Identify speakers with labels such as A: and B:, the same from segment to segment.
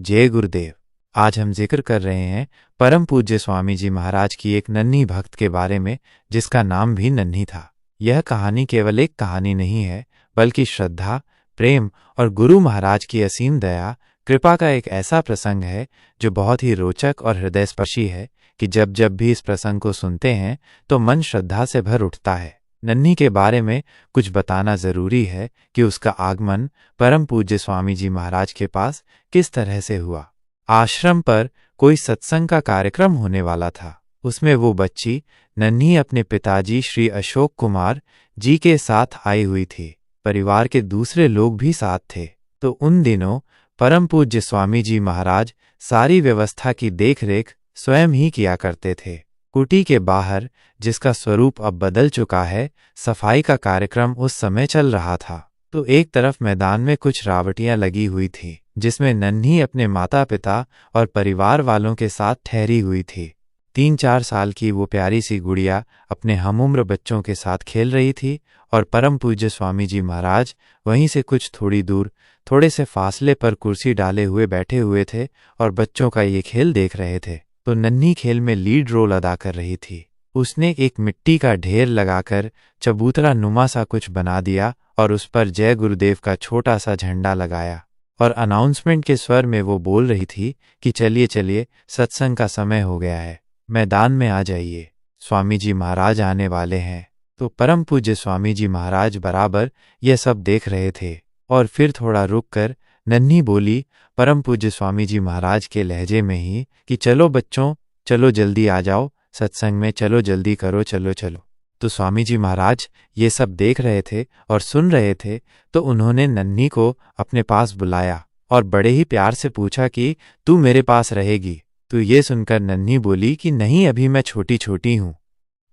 A: जय गुरुदेव। आज हम जिक्र कर रहे हैं परम पूज्य स्वामी जी महाराज की एक नन्ही भक्त के बारे में जिसका नाम भी नन्ही था। यह कहानी केवल एक कहानी नहीं है बल्कि श्रद्धा, प्रेम और गुरु महाराज की असीम दया कृपा का एक ऐसा प्रसंग है जो बहुत ही रोचक और हृदयस्पर्शी है कि जब जब भी इस प्रसंग को सुनते हैं तो मन श्रद्धा से भर उठता है। नन्ही के बारे में कुछ बताना जरूरी है कि उसका आगमन परम पूज्य स्वामी जी महाराज के पास किस तरह से हुआ। आश्रम पर कोई सत्संग का कार्यक्रम होने वाला था। उसमें वो बच्ची नन्ही अपने पिताजी श्री अशोक कुमार जी के साथ आई हुई थी। परिवार के दूसरे लोग भी साथ थे। तो उन दिनों परम पूज्य स्वामी जी महाराज सारी व्यवस्था की देखरेख स्वयं ही किया करते थे। कुटी के बाहर, जिसका स्वरूप अब बदल चुका है, सफाई का कार्यक्रम उस समय चल रहा था। तो एक तरफ मैदान में कुछ रावटियां लगी हुई थी जिसमें नन्ही अपने माता पिता और परिवार वालों के साथ ठहरी हुई थी। 3-4 साल की वो प्यारी सी गुड़िया अपने हमउम्र बच्चों के साथ खेल रही थी और परम पूज्य स्वामी जी महाराज वहीं से कुछ थोड़ी दूर, थोड़े से फासले पर कुर्सी डाले हुए बैठे हुए थे और बच्चों का ये खेल देख रहे थे। तो नन्ही खेल में लीड रोल अदा कर रही थी। उसने एक मिट्टी का ढेर लगाकर चबूतरा नुमा सा कुछ बना दिया और उस पर जय गुरुदेव का छोटा सा झंडा लगाया और अनाउंसमेंट के स्वर में वो बोल रही थी कि चलिए चलिए, सत्संग का समय हो गया है, मैदान में आ जाइए, स्वामी जी महाराज आने वाले हैं। तो परम पूज्य स्वामी जी महाराज बराबर यह सब देख रहे थे और फिर थोड़ा रुक कर नन्ही बोली परम पूज्य स्वामी जी महाराज के लहजे में ही कि चलो बच्चों, चलो जल्दी आ जाओ सत्संग में, चलो जल्दी करो, चलो चलो। तो स्वामी जी महाराज ये सब देख रहे थे और सुन रहे थे। तो उन्होंने नन्ही को अपने पास बुलाया और बड़े ही प्यार से पूछा कि तू मेरे पास रहेगी। तो ये सुनकर नन्ही बोली कि नहीं, अभी मैं छोटी छोटी हूँ।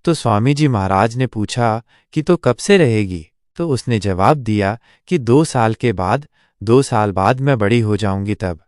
A: तो स्वामी जी महाराज ने पूछा कि तो कब से रहेगी? तो उसने जवाब दिया कि 2 साल के बाद, 2 साल बाद मैं बड़ी हो जाऊंगी तब।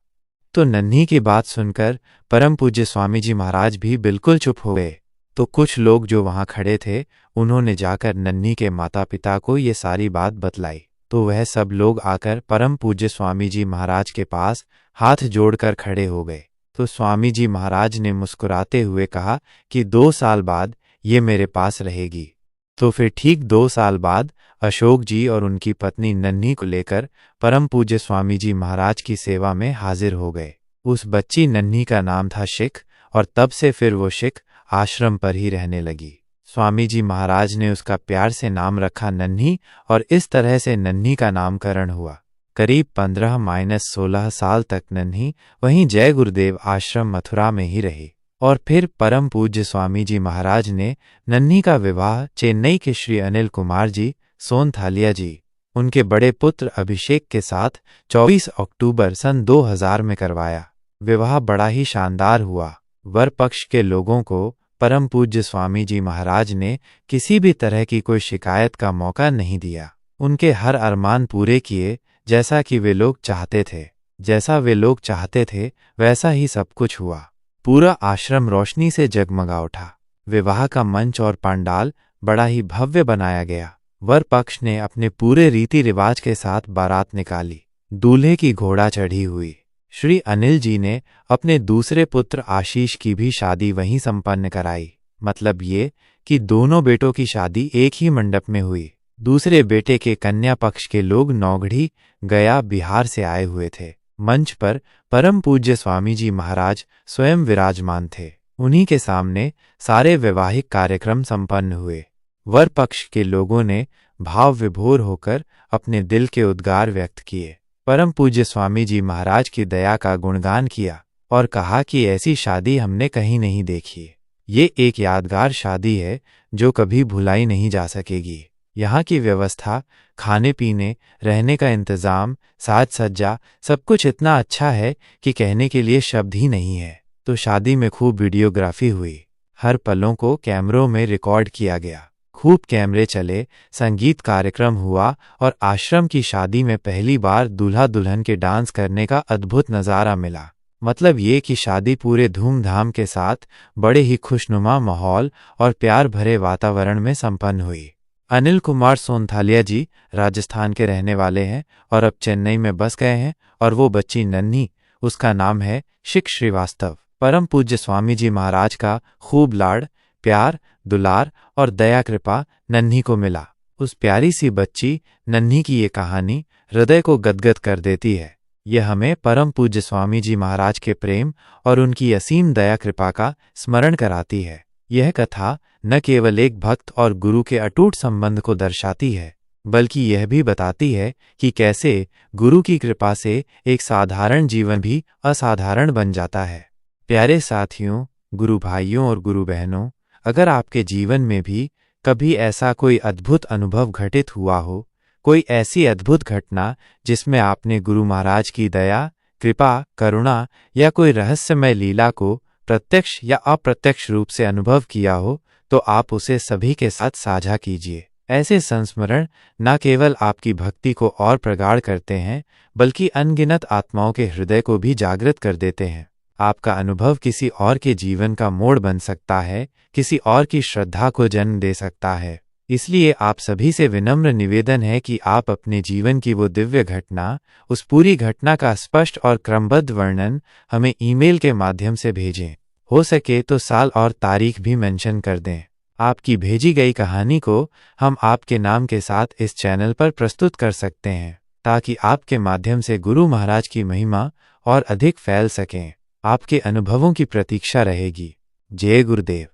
A: तो नन्ही की बात सुनकर परम पूज्य स्वामी जी महाराज भी बिल्कुल चुप हो गए। तो कुछ लोग जो वहां खड़े थे उन्होंने जाकर नन्ही के माता पिता को ये सारी बात बतलाई। तो वह सब लोग आकर परम पूज्य स्वामी जी महाराज के पास हाथ जोड़कर खड़े हो गए। तो स्वामी जी महाराज ने मुस्कुराते हुए कहा कि 2 साल बाद ये मेरे पास रहेगी। तो फिर ठीक 2 साल बाद अशोक जी और उनकी पत्नी नन्ही को लेकर परम पूज्य स्वामी जी महाराज की सेवा में हाजिर हो गए। उस बच्ची नन्ही का नाम था शिख और तब से फिर वो शिख आश्रम पर ही रहने लगी। स्वामी जी महाराज ने उसका प्यार से नाम रखा नन्ही और इस तरह से नन्ही का नामकरण हुआ। करीब 15-16 साल तक नन्ही वहीं जय गुरुदेव आश्रम मथुरा में ही रही और फिर परम पूज्य स्वामी जी महाराज ने नन्ही का विवाह चेन्नई के श्री अनिल कुमार जी सोनथालिया जी, उनके बड़े पुत्र अभिषेक के साथ 24 अक्टूबर सन 2000 में करवाया। विवाह बड़ा ही शानदार हुआ। वर पक्ष के लोगों को परम पूज्य स्वामी जी महाराज ने किसी भी तरह की कोई शिकायत का मौका नहीं दिया। उनके हर अरमान पूरे किए जैसा कि वे लोग चाहते थे। जैसा वे लोग चाहते थे वैसा ही सब कुछ हुआ। पूरा आश्रम रोशनी से जगमगा उठा। विवाह का मंच और पंडाल बड़ा ही भव्य बनाया गया। वर पक्ष ने अपने पूरे रीति रिवाज के साथ बारात निकाली। दूल्हे की घोड़ा चढ़ी हुई। श्री अनिल जी ने अपने दूसरे पुत्र आशीष की भी शादी वहीं संपन्न कराई। मतलब ये कि दोनों बेटों की शादी एक ही मंडप में हुई। दूसरे बेटे के कन्या पक्ष के लोग नौगढ़ी, गया, बिहार से आए हुए थे। मंच पर परम पूज्य स्वामी जी महाराज स्वयं विराजमान थे। उन्हीं के सामने सारे वैवाहिक कार्यक्रम संपन्न हुए। वर पक्ष के लोगों ने भाव विभोर होकर अपने दिल के उद्गार व्यक्त किए। परम पूज्य स्वामी जी महाराज की दया का गुणगान किया और कहा कि ऐसी शादी हमने कहीं नहीं देखी। ये एक यादगार शादी है जो कभी भुलाई नहीं जा सकेगी। यहाँ की व्यवस्था, खाने पीने, रहने का इंतजाम, साज सज्जा, सब कुछ इतना अच्छा है कि कहने के लिए शब्द ही नहीं है। तो शादी में खूब वीडियोग्राफी हुई। हर पलों को कैमरों में रिकॉर्ड किया गया। खूब कैमरे चले, संगीत कार्यक्रम हुआ और आश्रम की शादी में पहली बार दूल्हा दुल्हन के डांस करने का अद्भुत नज़ारा मिला। मतलब ये कि शादी पूरे धूमधाम के साथ बड़े ही खुशनुमा माहौल और प्यार भरे वातावरण में संपन्न हुई। अनिल कुमार सोनथालिया जी राजस्थान के रहने वाले हैं और अब चेन्नई में बस गए हैं और वो बच्ची नन्ही उसका नाम है शिक श्रीवास्तव। परम पूज्य स्वामी जी महाराज का खूब लाड़, प्यार, दुलार और दया कृपा नन्ही को मिला। उस प्यारी सी बच्ची नन्ही की ये कहानी हृदय को गदगद कर देती है। यह हमें परम पूज्य स्वामी जी महाराज के प्रेम और उनकी असीम दया कृपा का स्मरण कराती है। यह कथा न केवल एक भक्त और गुरु के अटूट संबंध को दर्शाती है, बल्कि यह भी बताती है कि कैसे गुरु की कृपा से एक साधारण जीवन भी असाधारण बन जाता है। प्यारे साथियों, गुरु भाइयों और गुरु बहनों, अगर आपके जीवन में भी कभी ऐसा कोई अद्भुत अनुभव घटित हुआ हो, कोई ऐसी अद्भुत घटना जिसमें आपने गुरु महाराज की दया, कृपा, करुणा या कोई रहस्यमय लीला को प्रत्यक्ष या अप्रत्यक्ष रूप से अनुभव किया हो, तो आप उसे सभी के साथ साझा कीजिए। ऐसे संस्मरण न केवल आपकी भक्ति को और प्रगाढ़ करते हैं, बल्कि अनगिनत आत्माओं के हृदय को भी जागृत कर देते हैं। आपका अनुभव किसी और के जीवन का मोड़ बन सकता है, किसी और की श्रद्धा को जन्म दे सकता है। इसलिए आप सभी से विनम्र निवेदन है कि आप अपने जीवन की वो दिव्य घटना, उस पूरी घटना का स्पष्ट और क्रमबद्ध वर्णन हमें ईमेल के माध्यम से भेजें। हो सके तो साल और तारीख भी मेंशन कर दें। आपकी भेजी गई कहानी को हम आपके नाम के साथ इस चैनल पर प्रस्तुत कर सकते हैं, ताकि आपके माध्यम से गुरु महाराज की महिमा और अधिक फैल सकें। आपके अनुभवों की प्रतीक्षा रहेगी। जय गुरुदेव।